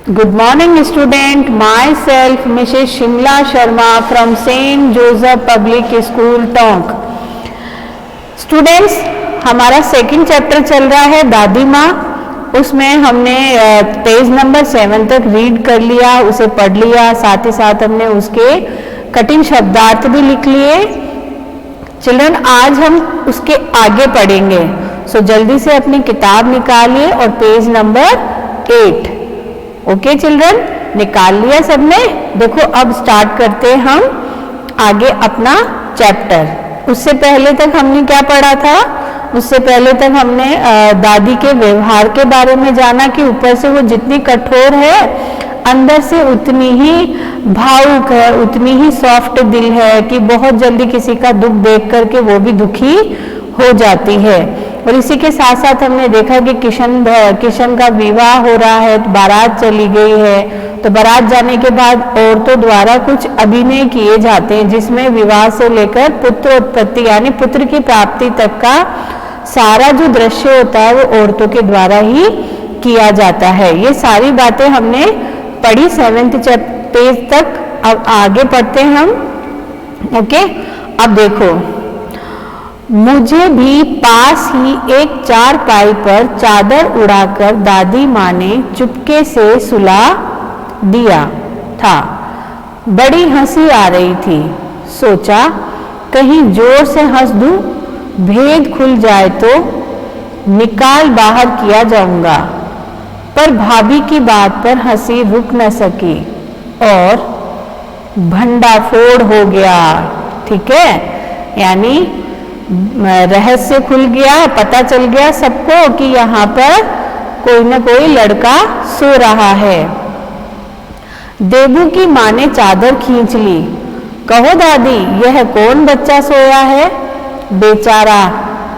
Good morning student, myself Mrs. Shimla Sharma from St. Joseph Public School Tonk। Students, हमारा second chapter चल रहा है दादी माँ। उसमें हमने पेज नंबर 7 तक रीड कर लिया, उसे पढ़ लिया, साथ ही साथ हमने उसके कठिन शब्दार्थ भी लिख लिए। चिल्ड्रन, आज हम उसके आगे पढ़ेंगे, सो जल्दी से अपनी किताब निकालिए और पेज नंबर 8। ओके चिल्ड्रन, निकाल लिया सबने? देखो अब स्टार्ट करते हैं हम आगे अपना चैप्टर। उससे पहले तक हमने क्या पढ़ा था? उससे पहले तक हमने दादी के व्यवहार के बारे में जाना कि ऊपर से वो जितनी कठोर है, अंदर से उतनी ही भावुक है, उतनी ही सॉफ्ट दिल है कि बहुत जल्दी किसी का दुख देख करके वो भी दुखी हो जाती है। और इसी के साथ साथ हमने देखा कि किशन का विवाह हो रहा है, बारात चली गई है, तो बारात जाने के बाद औरतों द्वारा कुछ अभिनय किए जाते हैं जिसमें विवाह से लेकर पुत्र उत्पत्ति यानी पुत्र की प्राप्ति तक का सारा जो दृश्य होता है वो औरतों के द्वारा ही किया जाता है। ये सारी बातें हमने पढ़ी 7th पेज तक। अब आगे पढ़ते हैं हम। ओके, अब देखो, मुझे भी पास ही एक चारपाई पर चादर उड़ाकर दादी माँ ने चुपके से सुला दिया था। बड़ी हंसी आ रही थी। सोचा कहीं जोर से हंस दूं, भेद खुल जाए तो निकाल बाहर किया जाऊंगा। पर भाभी की बात पर हंसी रुक न सकी और भंडाफोड़ हो गया। ठीक है, यानी रहस्य खुल गया, पता चल गया सबको कि यहाँ पर कोई न कोई लड़का सो रहा है। देबू की माँ ने चादर खींच ली। कहो दादी, यह कौन बच्चा सोया है? बेचारा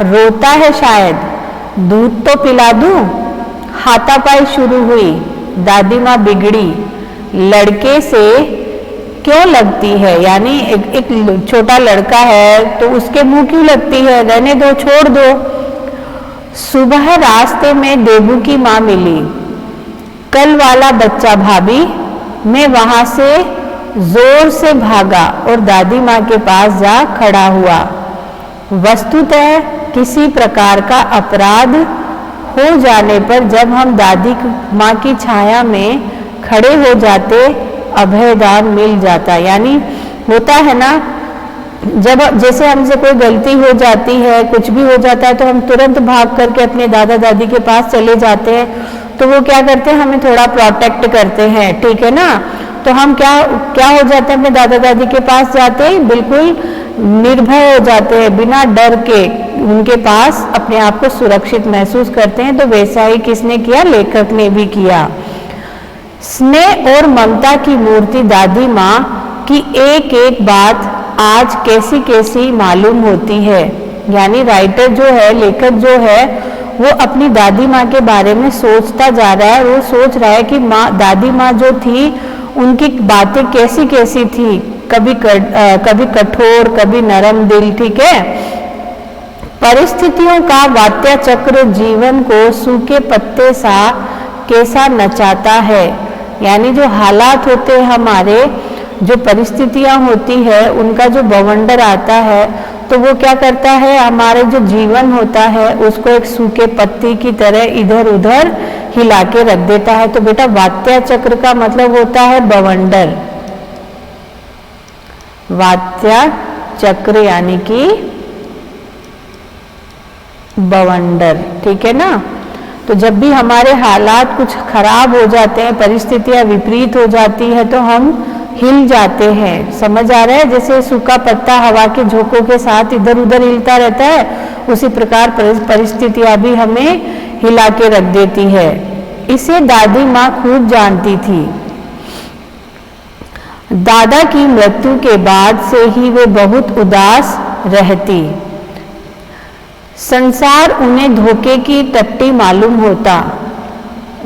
रोता है शायद, दूध तो पिला दूं? हाथापाई शुरू हुई। दादी माँ बिगड़ी। लड़के से क्यों लगती है? यानी एक छोटा लड़का है तो उसके मुंह क्यों लगती है? रहने दो, छोड़ दो। सुबह रास्ते में देबू की माँ मिली। कल वाला बच्चा भाभी। मैं वहां से जोर से भागा और दादी माँ के पास जा खड़ा हुआ। वस्तुतः किसी प्रकार का अपराध हो जाने पर जब हम दादी माँ की छाया में खड़े हो जाते, अभयदान मिल जाता। यानी होता है ना, जब जैसे हमसे कोई गलती हो जाती है, कुछ भी हो जाता है तो हम तुरंत भाग करके अपने दादा दादी के पास चले जाते हैं, तो वो क्या करते हैं, हमें थोड़ा प्रोटेक्ट करते हैं। ठीक है ना? तो हम क्या हो जाते हैं, अपने दादा दादी के पास जाते हैं, बिल्कुल निर्भय हो जाते हैं, बिना डर के उनके पास अपने आप को सुरक्षित महसूस करते हैं। तो वैसा ही किसने किया? लेखक ने भी किया। स्नेह और ममता की मूर्ति दादी माँ की एक एक बात आज कैसी कैसी मालूम होती है। यानी राइटर जो है, लेखक जो है, वो अपनी दादी माँ के बारे में सोचता जा रहा है। वो सोच रहा है कि दादी माँ जो थी उनकी बातें कैसी कैसी थी, कभी कठोर, कभी नरम दिल। ठीक है, परिस्थितियों का वात्या चक्र जीवन को सूखे पत्ते सा कैसा नचाता है। यानी जो हालात होते हैं हमारे, जो परिस्थितियां होती है, उनका जो बवंडर आता है, तो वो क्या करता है, हमारे जो जीवन होता है उसको एक सूखे पत्ती की तरह इधर उधर हिला के रख देता है। तो बेटा, वात्या चक्र का मतलब होता है बवंडर। वात्या चक्र यानी कि बवंडर। ठीक है ना? तो जब भी हमारे हालात कुछ खराब हो जाते हैं, परिस्थितियां विपरीत हो जाती है, तो हम हिल जाते हैं। समझ आ रहा है? जैसे सूखा पत्ता हवा के झोंकों के साथ इधर उधर हिलता रहता है, उसी प्रकार परिस्थितियां भी हमें हिला के रख देती है। इसे दादी माँ खूब जानती थी। दादा की मृत्यु के बाद से ही वे बहुत उदास रहती। संसार उन्हें धोखे की टट्टी मालूम होता।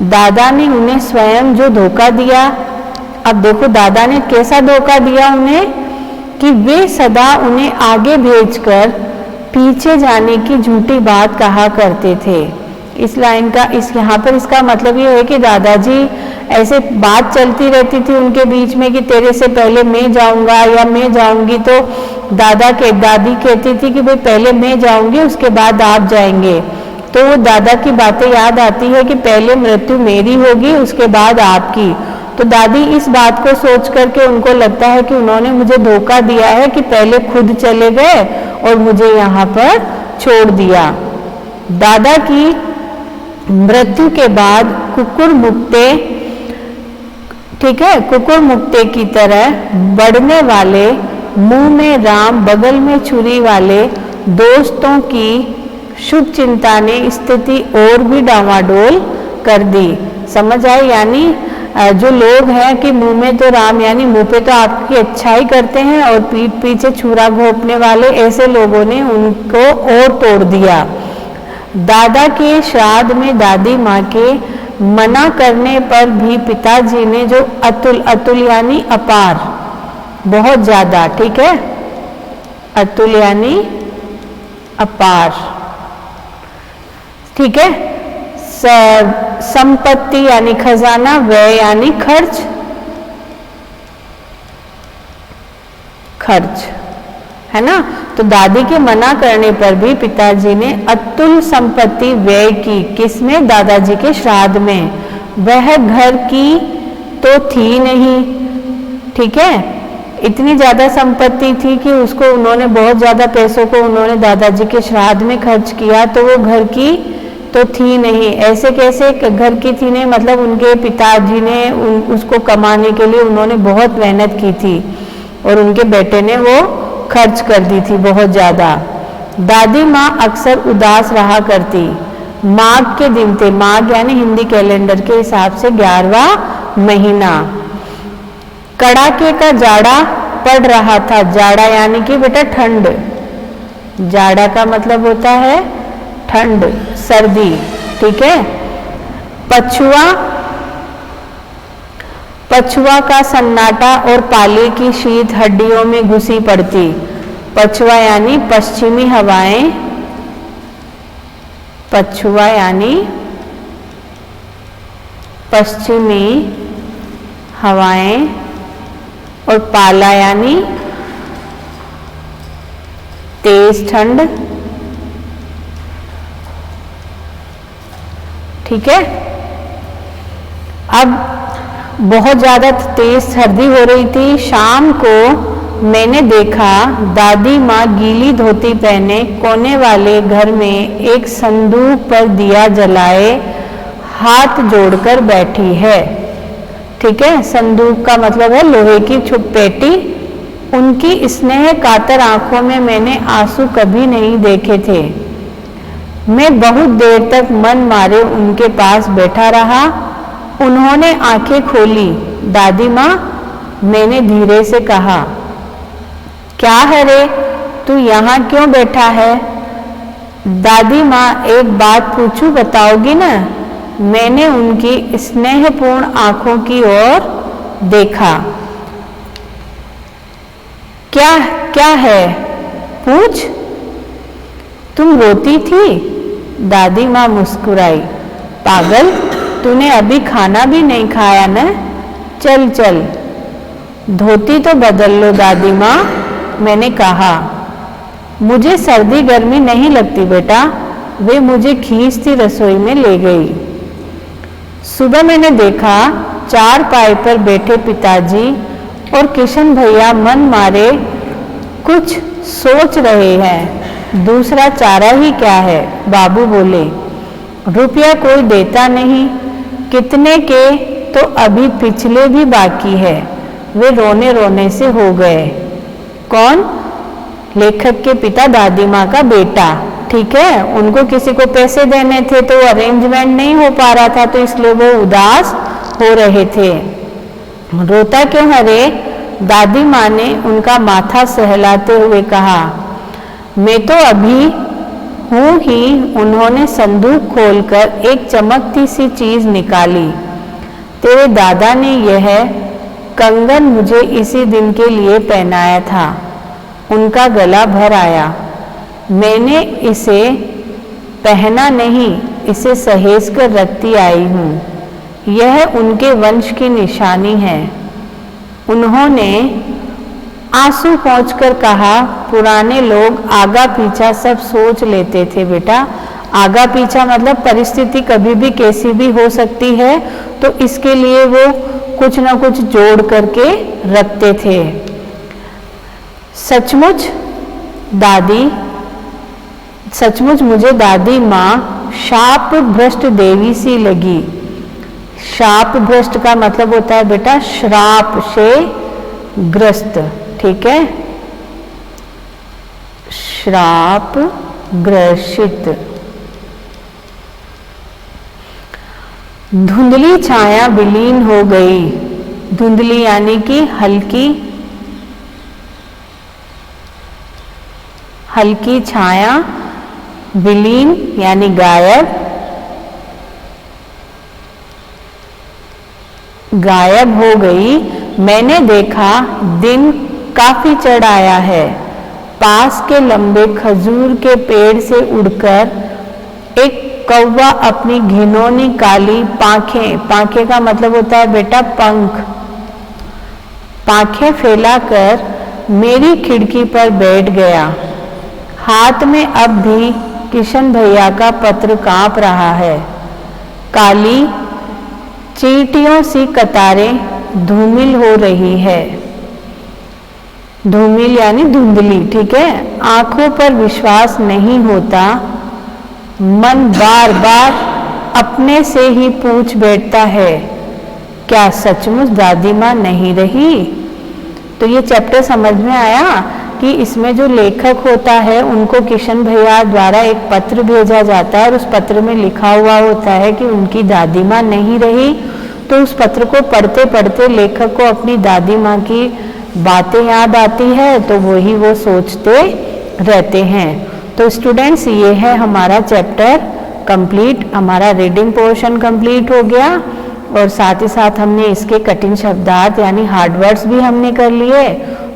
दादा ने उन्हें स्वयं जो धोखा दिया, अब देखो दादा ने कैसा धोखा दिया उन्हें, कि वे सदा उन्हें आगे भेजकर पीछे जाने की झूठी बात कहा करते थे। इस लाइन का यहाँ पर इसका मतलब ये है कि दादाजी ऐसे बात चलती रहती थी उनके बीच में कि तेरे से पहले मैं जाऊंगा या मैं जाऊंगी, तो दादी कहती थी कि भाई पहले मैं जाऊंगी उसके बाद आप जाएंगे। तो वो दादा की बातें याद आती है कि पहले मृत्यु मेरी होगी उसके बाद आपकी। तो दादी इस बात को सोच करके उनको लगता है कि उन्होंने मुझे धोखा दिया है कि पहले खुद चले गए और मुझे यहाँ पर छोड़ दिया। दादा की मृत्यु के बाद कुकुर मुक्ते, ठीक है, कुकुर मुक्ते की तरह बढ़ने वाले, मुंह में राम बगल में छुरी वाले दोस्तों की शुभ चिंता ने स्थिति और भी डावाडोल कर दी। समझ आए? यानी जो लोग हैं कि मुंह में तो राम, यानी मुंह पे तो आपकी अच्छाई करते हैं और पीठ पीछे छुरा घोंपने वाले, ऐसे लोगों ने उनको और तोड़ दिया। दादा के श्राद्ध में दादी माँ के मना करने पर भी पिताजी ने जो अतुल यानी अपार, बहुत ज्यादा, ठीक है, अतुल यानी अपार, ठीक है, संपत्ति यानी खजाना, व्यय यानी खर्च, है ना। तो दादी के मना करने पर भी पिताजी ने अतुल संपत्ति व्यय की। किसमें? दादाजी के श्राद्ध में। वह घर की तो थी नहीं, ठीक है, इतनी ज्यादा संपत्ति थी कि उसको उन्होंने बहुत ज्यादा पैसों को उन्होंने दादाजी के श्राद्ध में खर्च किया, तो वो घर की तो थी नहीं। ऐसे कैसे घर की थी नहीं, मतलब उनके पिताजी ने उसको कमाने के लिए उन्होंने बहुत मेहनत की थी और उनके बेटे ने वो खर्च कर दी थी बहुत ज्यादा। दादी माँ अक्सर उदास रहा करती। माघ के दिन थे, माघ यानी हिंदी कैलेंडर के हिसाब से 11वां महीना। कड़ाके का जाड़ा पड़ रहा था। जाड़ा यानी कि बेटा ठंड, जाड़ा का मतलब होता है ठंड, सर्दी, ठीक है। पछुआ का सन्नाटा और पाले की शीत हड्डियों में घुसी पड़ती। पछुआ यानी पश्चिमी हवाएं, पछुआ यानी पश्चिमी हवाएं और पाला यानी तेज ठंड, ठीक है। अब बहुत ज्यादा तेज सर्दी हो रही थी। शाम को मैंने देखा दादी माँ गीली धोती पहने कोने वाले घर में एक संदूक पर दिया जलाए हाथ जोड़कर बैठी है, ठीक है। संदूक का मतलब है लोहे की पेटी। उनकी स्नेह कातर आंखों में मैंने आंसू कभी नहीं देखे थे। मैं बहुत देर तक मन मारे उनके पास बैठा रहा। उन्होंने आंखें खोली। दादी माँ, मैंने धीरे से कहा, क्या है रे, तू यहाँ क्यों बैठा है? दादी माँ, एक बात पूछूं, बताओगी ना? मैंने उनकी स्नेहपूर्ण आंखों की ओर देखा। क्या है? पूछ। तुम रोती थी? दादी माँ मुस्कुराई। पागल, तूने अभी खाना भी नहीं खाया ना? चल चल धोती तो बदल लो दादी माँ, मैंने कहा। मुझे सर्दी गर्मी नहीं लगती बेटा। वे मुझे खींचती रसोई में ले गई। सुबह मैंने देखा चारपाई पर बैठे पिताजी और किशन भैया मन मारे कुछ सोच रहे हैं। दूसरा चारा ही क्या है, बाबू बोले। रुपया कोई देता नहीं, कितने के तो अभी पिछले भी बाकी है। वे रोने रोने से हो गए। कौन? लेखक के पिता दादी माँ का बेटा, ठीक है। उनको किसी को पैसे देने थे तो अरेंजमेंट नहीं हो पा रहा था, तो इसलिए वो उदास हो रहे थे। रोता क्यों है रे? दादी माँ ने उनका माथा सहलाते हुए कहा। मैं तो अभी हूँ ही। उन्होंने संदूक खोलकर एक चमकती सी चीज निकाली। तेरे दादा ने यह कंगन मुझे इसी दिन के लिए पहनाया था। उनका गला भर आया। मैंने इसे पहना नहीं, इसे सहेज कर रखती आई हूँ। यह उनके वंश की निशानी है। उन्होंने आंसू पोंछकर कहा, पुराने लोग आगा पीछा सब सोच लेते थे बेटा। आगा पीछा मतलब परिस्थिति कभी भी कैसी भी हो सकती है, तो इसके लिए वो कुछ ना कुछ जोड़ करके रखते थे। सचमुच मुझे दादी माँ शाप भ्रष्ट देवी सी लगी। शाप भ्रष्ट का मतलब होता है बेटा श्राप से ग्रस्त, ठीक है, श्राप ग्रसित। धुंधली छाया विलीन हो गई। धुंधली यानी कि हल्की छाया, विलीन यानी गायब हो गई। मैंने देखा दिन काफी चढ़ आया है। पास के लंबे खजूर के पेड़ से उड़कर एक कौवा अपनी घिनौनी काली पांखें का मतलब होता है बेटा पंख, पांखें फैलाकर मेरी खिड़की पर बैठ गया। हाथ में अब भी किशन भैया का पत्र कांप रहा है। काली चींटियों सी कतारें धूमिल हो रही है। धूमिल यानी धुंधली, ठीक है। आंखों पर विश्वास नहीं होता। मन बार बार अपने से ही पूछ बैठता है, क्या सचमुच दादी माँ नहीं रही? तो ये चैप्टर समझ में आया कि इसमें जो लेखक होता है उनको किशन भैया द्वारा एक पत्र भेजा जाता है और उस पत्र में लिखा हुआ होता है कि उनकी दादी माँ नहीं रही। तो उस पत्र को पढ़ते पढ़ते लेखक को अपनी दादी माँ की बातें याद आती है, तो वही वो सोचते रहते हैं। तो स्टूडेंट्स, ये है हमारा चैप्टर कंप्लीट, हमारा रीडिंग पोर्शन कंप्लीट हो गया और साथ ही साथ हमने इसके कठिन शब्दार्थ यानी हार्ड वर्ड्स भी हमने कर लिए।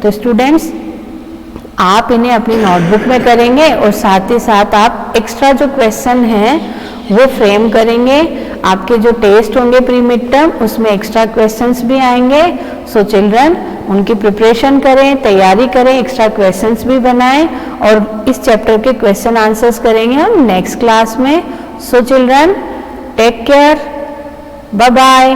तो स्टूडेंट्स, आप इन्हें अपनी नोटबुक में करेंगे और साथ ही साथ आप एक्स्ट्रा जो क्वेश्चन हैं वो फ्रेम करेंगे। आपके जो टेस्ट होंगे प्री मिड टर्म, उसमें एक्स्ट्रा क्वेश्चंस भी आएंगे। सो चिल्ड्रन, उनकी प्रिपरेशन करें, तैयारी करें, एक्स्ट्रा क्वेश्चंस भी बनाएं और इस चैप्टर के क्वेश्चन आंसर्स करेंगे हम नेक्स्ट क्लास में। So children, take care, bye bye.